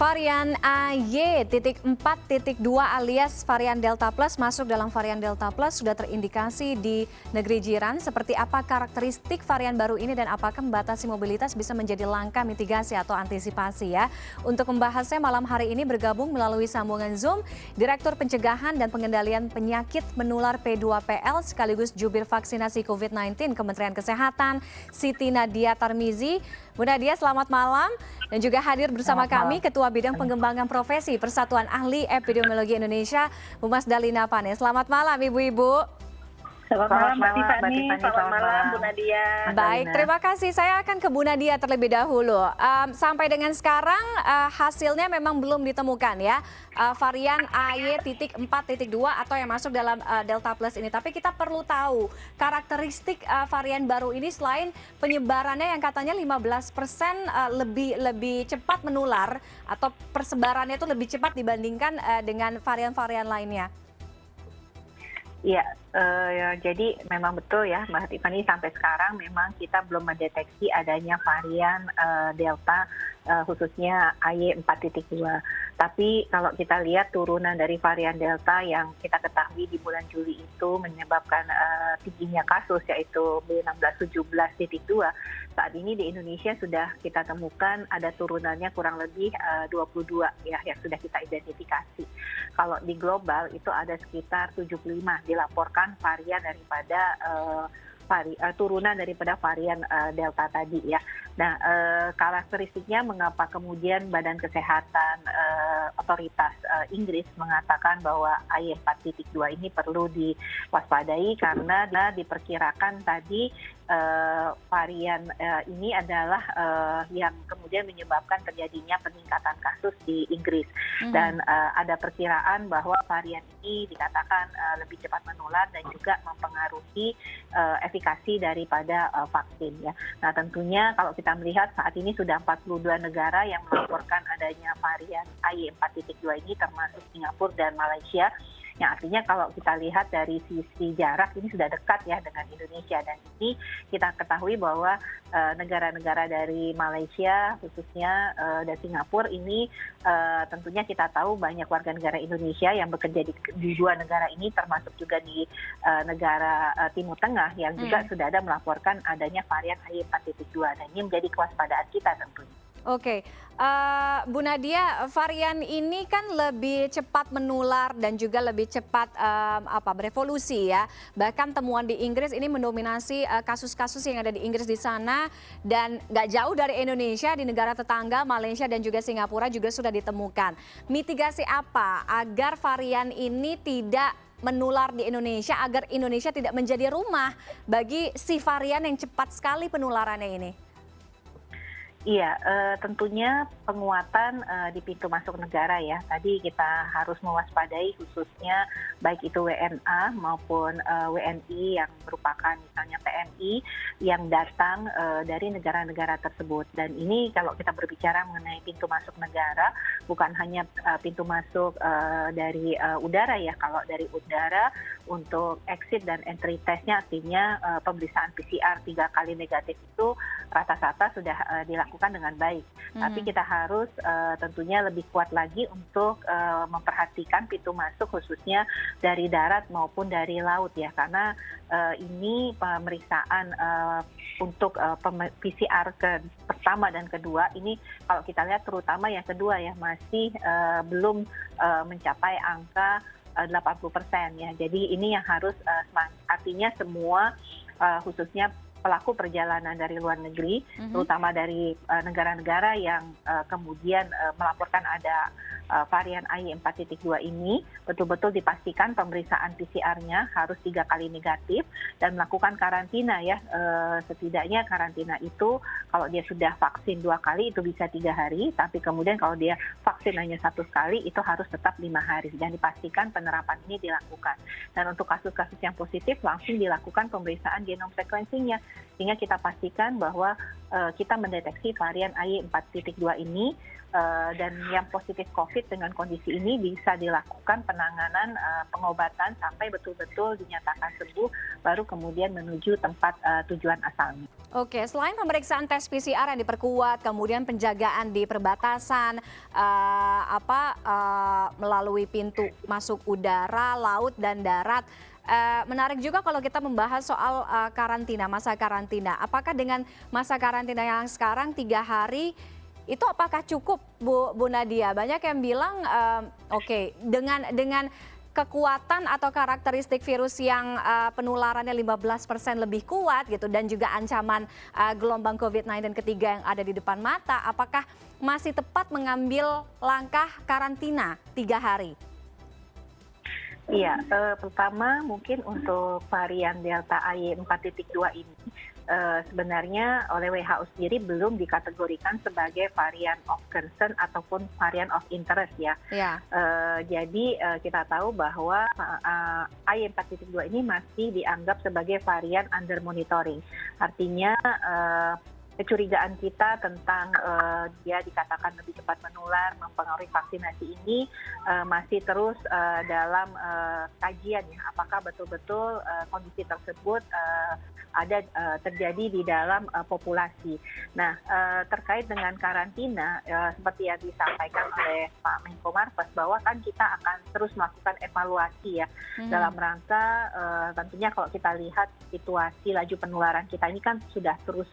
Varian AY.4.2 alias varian Delta Plus masuk dalam varian Delta Plus sudah terindikasi di negeri jiran. Seperti apa karakteristik varian baru ini dan apakah membatasi mobilitas bisa menjadi langkah mitigasi atau antisipasi ya. Untuk membahasnya malam hari ini bergabung melalui sambungan Zoom Direktur Pencegahan dan Pengendalian Penyakit Menular P2PL sekaligus jubir vaksinasi COVID-19 Kementerian Kesehatan Siti Nadia Tarmizi. Bu Nadia, selamat malam. Dan juga hadir bersama kami Ketua Bidang Pengembangan Profesi Persatuan Ahli Epidemiologi Indonesia, Bu Mas Dalina Pane. Selamat malam Ibu-Ibu. Selamat malam Mbak Tiffany, selamat malam Bu Nadia. Baik, terima kasih. Saya akan ke Bu Nadia terlebih dahulu. Sampai dengan sekarang hasilnya memang belum ditemukan ya, varian AY.4.2 atau yang masuk dalam Delta Plus ini. Tapi kita perlu tahu karakteristik varian baru ini selain penyebarannya yang katanya 15% lebih cepat menular atau persebarannya itu lebih cepat dibandingkan dengan varian-varian lainnya. Iya, jadi memang betul ya Mbak Tiffany, sampai sekarang memang kita belum mendeteksi adanya varian Delta khususnya AY.4.2. Tapi kalau kita lihat turunan dari varian Delta yang kita ketahui di bulan Juli itu menyebabkan tingginya kasus yaitu B1617.2, saat ini di Indonesia sudah kita temukan ada turunannya kurang lebih 22 ya yang sudah kita identifikasi. Kalau di global itu ada sekitar 75 dilaporkan varian daripada turunan daripada varian Delta tadi ya. Nah, karakteristiknya mengapa kemudian Badan Kesehatan Otoritas Inggris mengatakan bahwa AY.4.2 ini perlu diwaspadai karena diperkirakan tadi varian ini adalah yang kemudian menyebabkan terjadinya peningkatan kasus di Inggris. Dan ada perkiraan bahwa varian ini dikatakan lebih cepat menular dan juga mempengaruhi efikasi daripada vaksin ya. Nah, tentunya kalau kita melihat saat ini sudah 42 negara yang melaporkan adanya varian AY.4.2 ini termasuk Singapura dan Malaysia. Yang artinya kalau kita lihat dari sisi jarak ini sudah dekat ya dengan Indonesia, dan ini kita ketahui bahwa negara-negara dari Malaysia khususnya dan Singapura ini tentunya kita tahu banyak warga negara Indonesia yang bekerja di dua negara ini, termasuk juga di negara Timur Tengah yang juga sudah ada melaporkan adanya varian AY.4.2, dan ini menjadi kewaspadaan kita tentunya. Oke, Bu Nadia, varian ini kan lebih cepat menular dan juga lebih cepat berevolusi ya. Bahkan temuan di Inggris ini mendominasi kasus-kasus yang ada di Inggris di sana, dan nggak jauh dari Indonesia di negara tetangga Malaysia dan juga Singapura juga sudah ditemukan. Mitigasi apa agar varian ini tidak menular di Indonesia, agar Indonesia tidak menjadi rumah bagi si varian yang cepat sekali penularannya ini? Iya, tentunya penguatan di pintu masuk negara ya. Tadi kita harus mewaspadai khususnya baik itu WNA maupun WNI yang merupakan misalnya TNI yang datang dari negara-negara tersebut. Dan ini kalau kita berbicara mengenai pintu masuk negara, bukan hanya pintu masuk dari udara ya. Kalau dari udara untuk exit dan entry testnya, artinya pemeriksaan PCR 3 kali negatif itu rata-rata sudah dilakukan dengan baik. Tapi kita harus tentunya lebih kuat lagi untuk memperhatikan pintu masuk khususnya dari darat maupun dari laut ya, karena ini pemeriksaan untuk PCR pertama dan kedua ini kalau kita lihat terutama yang kedua ya masih belum mencapai angka 80% ya. Jadi ini yang harus artinya semua khususnya pelaku perjalanan dari luar negeri, terutama dari negara-negara yang kemudian melaporkan ada varian AY.4.2 ini, betul-betul dipastikan pemeriksaan PCR-nya harus 3 kali negatif dan melakukan karantina ya. Setidaknya karantina itu kalau dia sudah vaksin 2 kali itu bisa 3 hari, tapi kemudian kalau dia vaksin hanya 1 kali itu harus tetap 5 hari, dan dipastikan penerapan ini dilakukan. Dan untuk kasus-kasus yang positif langsung dilakukan pemeriksaan genome sequencing-nya, sehingga kita pastikan bahwa kita mendeteksi varian AY.4.2 ini, dan yang positif COVID COVID dengan kondisi ini bisa dilakukan penanganan pengobatan sampai betul-betul dinyatakan sembuh, baru kemudian menuju tempat tujuan asalnya. Oke, selain pemeriksaan tes PCR yang diperkuat, kemudian penjagaan di perbatasan, melalui pintu masuk udara, laut, dan darat. Menarik juga kalau kita membahas soal karantina, masa karantina. Apakah dengan masa karantina yang sekarang 3 hari, itu apakah cukup, Bu Nadia? Banyak yang bilang, oke, dengan kekuatan atau karakteristik virus yang penularannya 15% lebih kuat gitu, dan juga ancaman gelombang COVID-19 ketiga yang ada di depan mata, apakah masih tepat mengambil langkah karantina 3 hari? Iya, pertama mungkin untuk varian Delta AY 4.2 ini sebenarnya oleh WHO sendiri belum dikategorikan sebagai varian of concern ataupun varian of interest ya. Ya. Jadi kita tahu bahwa AY 4.2 ini masih dianggap sebagai varian under monitoring. Artinya kecurigaan kita tentang dia dikatakan lebih cepat menular, mempengaruhi vaksinasi ini masih terus dalam kajian ya, apakah betul-betul kondisi tersebut ada terjadi di dalam populasi. Nah, terkait dengan karantina, seperti yang disampaikan oleh Pak Menko Marves, bahwa kan kita akan terus melakukan evaluasi ya, dalam rangka tentunya kalau kita lihat situasi laju penularan kita ini kan sudah terus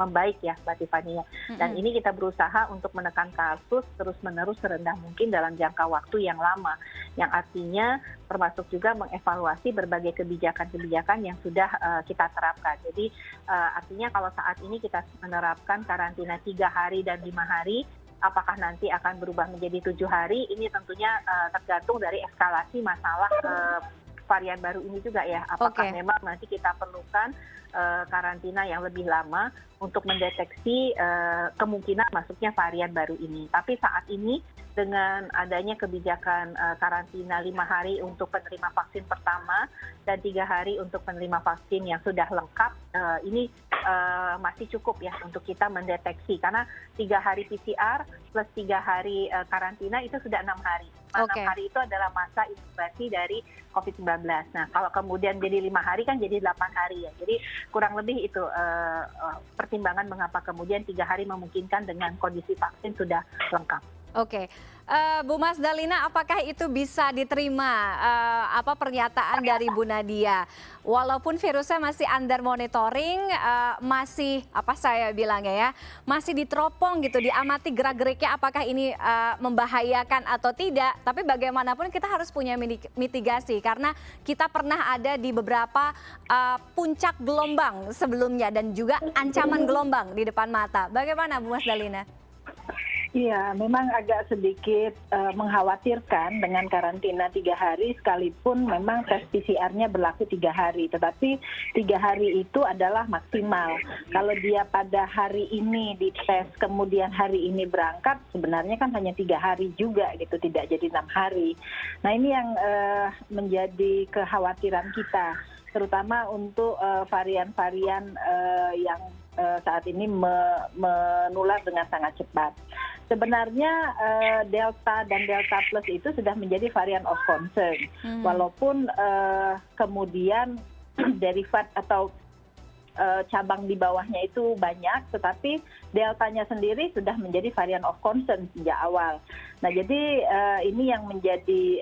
membaik ya, Mbak Tiffany. Dan ini kita berusaha untuk menekan kasus terus-menerus serendah mungkin dalam jangka waktu yang lama, yang artinya termasuk juga mengevaluasi berbagai kebijakan-kebijakan yang sudah kita terapkan. Jadi artinya kalau saat ini kita menerapkan karantina 3 hari dan 5 hari, apakah nanti akan berubah menjadi 7 hari, ini tentunya tergantung dari eskalasi masalah varian baru ini juga ya. Apakah memang nanti kita perlukan karantina yang lebih lama untuk mendeteksi kemungkinan masuknya varian baru ini. Tapi saat ini dengan adanya kebijakan karantina 5 hari untuk penerima vaksin pertama dan 3 hari untuk penerima vaksin yang sudah lengkap, ini masih cukup ya untuk kita mendeteksi. Karena 3 hari PCR plus 3 hari karantina itu sudah 6 hari. 6 hari itu adalah masa inkubasi dari COVID-19. Nah, kalau kemudian jadi 5 hari kan jadi 8 hari ya. Jadi kurang lebih itu pertimbangan mengapa kemudian 3 hari memungkinkan dengan kondisi vaksin sudah lengkap. Oke, Bu Mas Dalina, apakah itu bisa diterima pernyataan dari Bu Nadia? Walaupun virusnya masih under monitoring, masih saya bilangnya ya, masih diteropong gitu, diamati gerak-geriknya apakah ini membahayakan atau tidak. Tapi bagaimanapun kita harus punya mitigasi karena kita pernah ada di beberapa puncak gelombang sebelumnya dan juga ancaman gelombang di depan mata. Bagaimana Bu Mas Dalina? Iya, memang agak sedikit mengkhawatirkan dengan karantina 3 hari, sekalipun memang tes PCR-nya berlaku 3 hari. Tetapi 3 hari itu adalah maksimal. Kalau dia pada hari ini dites, kemudian hari ini berangkat, sebenarnya kan hanya 3 hari juga gitu, tidak jadi 6 hari. Nah, ini yang menjadi kekhawatiran kita, terutama untuk varian-varian yang saat ini menular dengan sangat cepat. Sebenarnya Delta dan Delta Plus itu sudah menjadi varian of concern, walaupun kemudian derivat atau cabang di bawahnya itu banyak, tetapi Deltanya sendiri sudah menjadi varian of concern sejak awal. Nah, jadi ini yang menjadi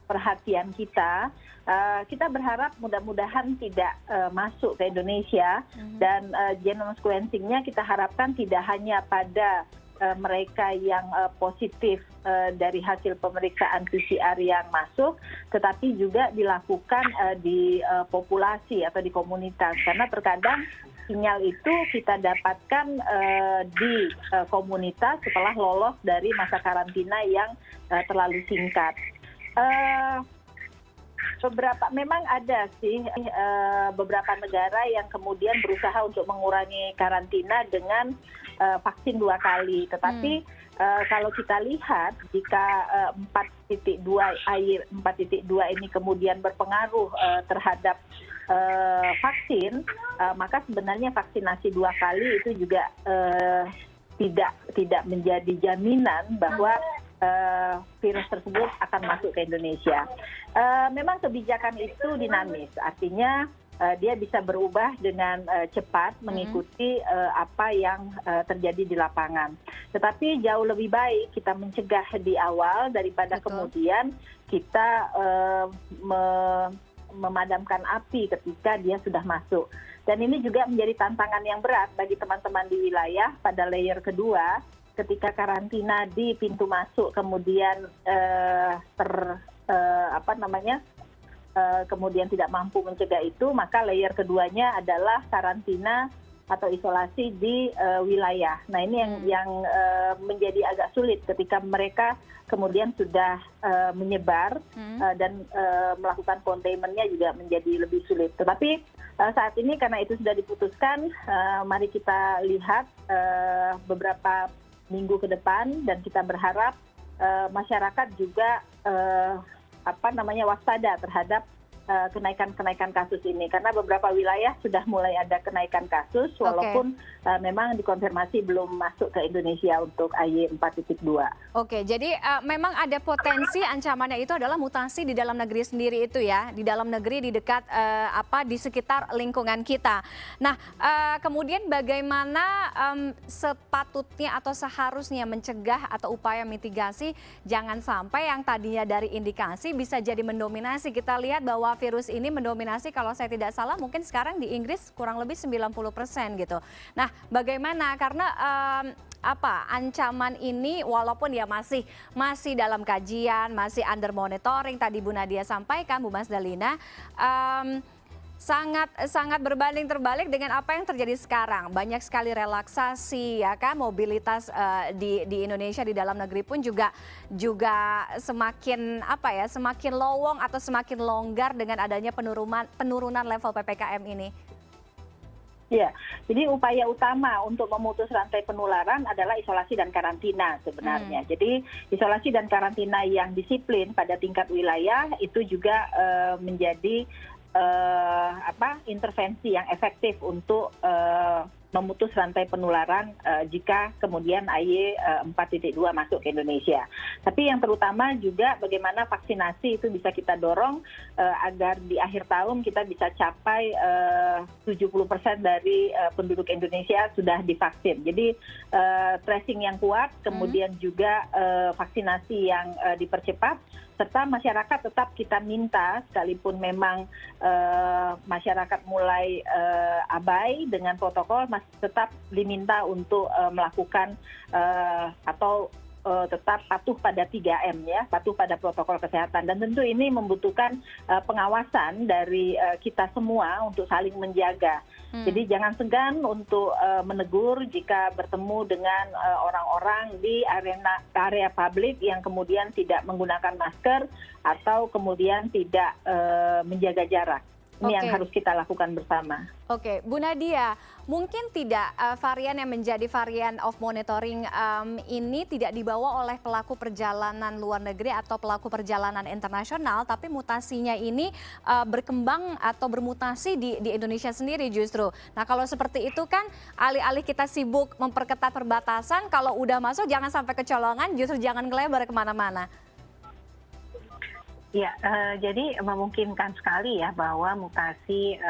perhatian kita. Kita berharap mudah-mudahan tidak masuk ke Indonesia, dan genome sequencing-nya kita harapkan tidak hanya pada mereka yang positif dari hasil pemeriksaan PCR yang masuk, tetapi juga dilakukan di populasi atau di komunitas. Karena terkadang sinyal itu kita dapatkan di komunitas setelah lolos dari masa karantina yang terlalu singkat. Memang ada sih beberapa negara yang kemudian berusaha untuk mengurangi karantina dengan vaksin 2 kali. Tetapi kalau kita lihat jika 4.2 ini kemudian berpengaruh terhadap vaksin, maka sebenarnya vaksinasi 2 kali itu juga tidak menjadi jaminan bahwa virus tersebut akan masuk ke Indonesia. Memang kebijakan itu dinamis, artinya dia bisa berubah dengan cepat mengikuti apa yang terjadi di lapangan. Tetapi jauh lebih baik kita mencegah di awal daripada kemudian kita memadamkan api ketika dia sudah masuk. Dan ini juga menjadi tantangan yang berat bagi teman-teman di wilayah pada layer kedua, ketika karantina di pintu masuk kemudian kemudian tidak mampu mencegah itu, maka layer keduanya adalah karantina atau isolasi di wilayah. Nah ini yang menjadi agak sulit ketika mereka kemudian sudah menyebar dan melakukan containment-nya juga menjadi lebih sulit. Tetapi saat ini karena itu sudah diputuskan, mari kita lihat beberapa minggu ke depan dan kita berharap masyarakat juga waspada terhadap kenaikan kasus ini, karena beberapa wilayah sudah mulai ada kenaikan kasus walaupun memang dikonfirmasi belum masuk ke Indonesia untuk AY 4.2. Oke, jadi memang ada potensi ancamannya itu adalah mutasi di dalam negeri sendiri itu ya, di dalam negeri, di dekat di sekitar lingkungan kita. Nah, kemudian bagaimana sepatutnya atau seharusnya mencegah atau upaya mitigasi jangan sampai yang tadinya dari indikasi bisa jadi mendominasi. Kita lihat bahwa virus ini mendominasi, kalau saya tidak salah mungkin sekarang di Inggris kurang lebih 90% gitu. Nah, bagaimana? Karena ancaman ini walaupun ya masih dalam kajian, masih under monitoring, tadi Bu Nadia sampaikan, Bu Mas Dalina, sangat berbanding terbalik dengan apa yang terjadi sekarang. Banyak sekali relaksasi ya kan, mobilitas di Indonesia, di dalam negeri pun juga semakin semakin lowong atau semakin longgar dengan adanya penurunan level PPKM ini. Ya, jadi upaya utama untuk memutus rantai penularan adalah isolasi dan karantina sebenarnya. Jadi isolasi dan karantina yang disiplin pada tingkat wilayah itu juga menjadi intervensi yang efektif untuk memutus rantai penularan jika kemudian AY 4.2 masuk ke Indonesia. Tapi yang terutama juga bagaimana vaksinasi itu bisa kita dorong agar di akhir tahun kita bisa capai 70% dari penduduk Indonesia sudah divaksin. Jadi tracing yang kuat, kemudian juga vaksinasi yang dipercepat, serta masyarakat tetap kita minta, sekalipun memang masyarakat mulai abai dengan protokol, masih tetap diminta untuk melakukan atau tetap patuh pada 3M ya, patuh pada protokol kesehatan. Dan tentu ini membutuhkan pengawasan dari kita semua untuk saling menjaga. Jadi jangan segan untuk menegur jika bertemu dengan orang-orang di area publik yang kemudian tidak menggunakan masker atau kemudian tidak menjaga jarak. Ini yang harus kita lakukan bersama. Oke, Bu Nadia, mungkin tidak varian yang menjadi varian of monitoring ini tidak dibawa oleh pelaku perjalanan luar negeri atau pelaku perjalanan internasional, tapi mutasinya ini berkembang atau bermutasi di Indonesia sendiri justru. Nah, kalau seperti itu kan alih-alih kita sibuk memperketat perbatasan, kalau udah masuk jangan sampai kecolongan, justru jangan ngelebar kemana-mana. Ya, jadi memungkinkan sekali ya bahwa mutasi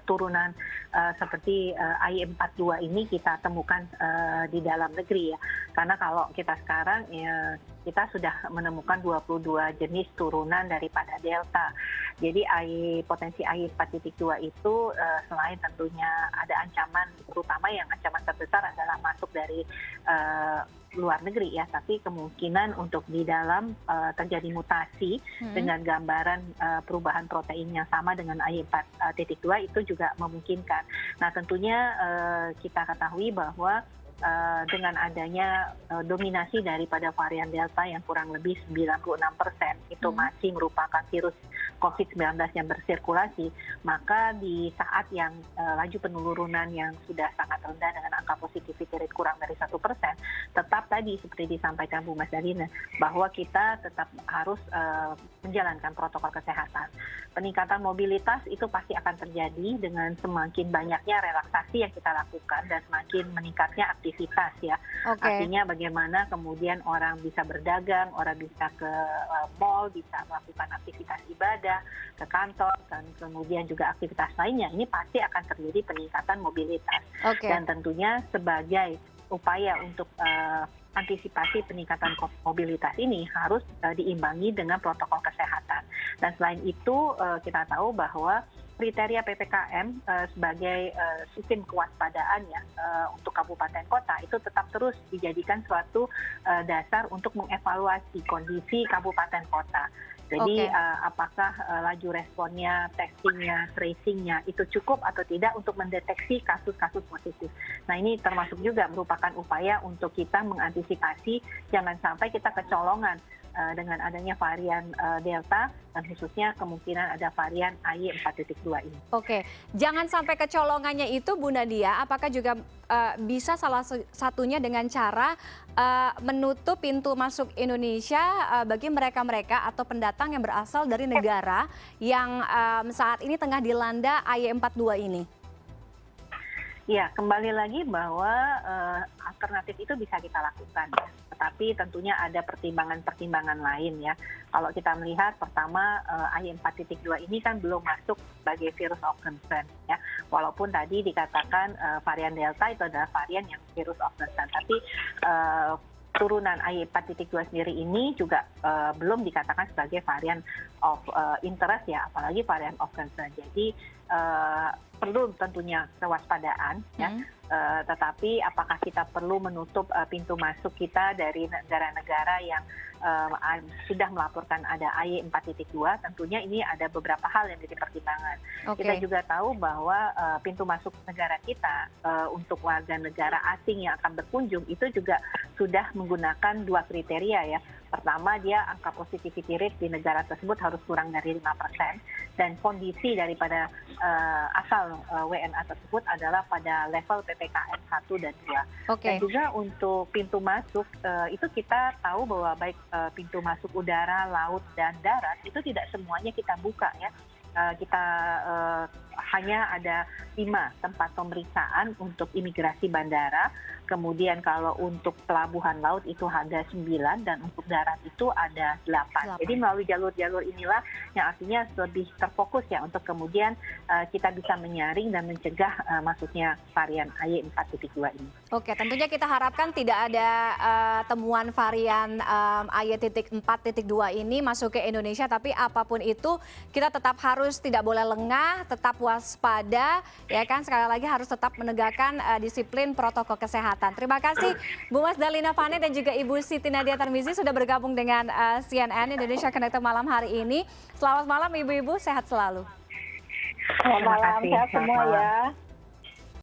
turunan seperti AY 4.2 ini kita temukan di dalam negeri ya. Karena kalau kita sekarang ya, kita sudah menemukan 22 jenis turunan daripada Delta. Jadi potensi AY 4.2 itu selain tentunya ada ancaman, terutama yang ancaman terbesar adalah masuk dari luar negeri ya, tapi kemungkinan untuk di dalam terjadi mutasi dengan gambaran perubahan protein yang sama dengan AY 4.2 itu juga memungkinkan. Nah tentunya kita ketahui bahwa dengan adanya dominasi daripada varian Delta yang kurang lebih 96% itu masih merupakan virus COVID-19 yang bersirkulasi, maka di saat yang laju penurunan yang sudah sangat rendah dengan angka positivity rate kurang dari 1%, tetap tadi seperti disampaikan Bu Mas Dalina, bahwa kita tetap harus menjalankan protokol kesehatan. Peningkatan mobilitas itu pasti akan terjadi dengan semakin banyaknya relaksasi yang kita lakukan dan semakin meningkatnya aktivitas ya. Artinya bagaimana kemudian orang bisa berdagang, orang bisa ke mall, bisa melakukan aktivitas ibadah, ke kantor, dan kemudian juga aktivitas lainnya. Ini pasti akan terjadi peningkatan mobilitas. Dan tentunya sebagai upaya untuk antisipasi peningkatan mobilitas ini harus diimbangi dengan protokol kesehatan. Dan selain itu kita tahu bahwa kriteria PPKM sebagai sistem kewaspadaan ya untuk kabupaten kota itu tetap terus dijadikan suatu dasar untuk mengevaluasi kondisi kabupaten kota. Jadi apakah laju responnya, testingnya, tracingnya itu cukup atau tidak untuk mendeteksi kasus-kasus positif. Nah ini termasuk juga merupakan upaya untuk kita mengantisipasi jangan sampai kita kecolongan dengan adanya varian Delta dan khususnya kemungkinan ada varian AY4.2 ini. Jangan sampai kecolongannya itu Bu Nadia, apakah juga bisa salah satunya dengan cara menutup pintu masuk Indonesia bagi mereka-mereka atau pendatang yang berasal dari negara yang saat ini tengah dilanda AY42 ini? Ya, kembali lagi bahwa alternatif itu bisa kita lakukan, ya. Tetapi tentunya ada pertimbangan-pertimbangan lain ya. Kalau kita melihat pertama AY4.2 ini kan belum masuk sebagai virus of concern ya. Walaupun tadi dikatakan varian Delta itu adalah varian yang virus of concern, tapi turunan AY4.2 sendiri ini juga belum dikatakan sebagai varian of interest ya, apalagi varian of concern. Jadi perlu tentunya kewaspadaan ya. Tetapi apakah kita perlu menutup pintu masuk kita dari negara-negara yang sudah melaporkan ada AY4.2? Tentunya ini ada beberapa hal yang jadi pertimbangan. Kita juga tahu bahwa pintu masuk negara kita untuk warga negara asing yang akan berkunjung itu juga sudah menggunakan 2 kriteria ya. Pertama, dia angka positivity rate di negara tersebut harus kurang dari 5%, dan kondisi daripada asal WNA tersebut adalah pada level PPKM 1 dan 2. Dan juga untuk pintu masuk, itu kita tahu bahwa baik pintu masuk udara, laut, dan darat, itu tidak semuanya kita buka ya. Kita hanya ada 5 tempat pemeriksaan untuk imigrasi bandara, kemudian kalau untuk pelabuhan laut itu ada 9, dan untuk darat itu ada 8. Jadi melalui jalur-jalur inilah yang artinya lebih terfokus ya untuk kemudian kita bisa menyaring dan mencegah masuknya varian AY4.2 ini. Tentunya kita harapkan tidak ada temuan varian AY.4.2 ini masuk ke Indonesia, tapi apapun itu kita tetap harus tidak boleh lengah, tetap waspada, ya kan, sekali lagi harus tetap menegakkan disiplin protokol kesehatan. Terima kasih Bu Mas Dalina Vane dan juga Ibu Siti Nadia Tarmizi sudah bergabung dengan CNN Indonesia Connected malam hari ini. Selamat malam Ibu-ibu, sehat selalu. Selamat malam, sehat semua ya.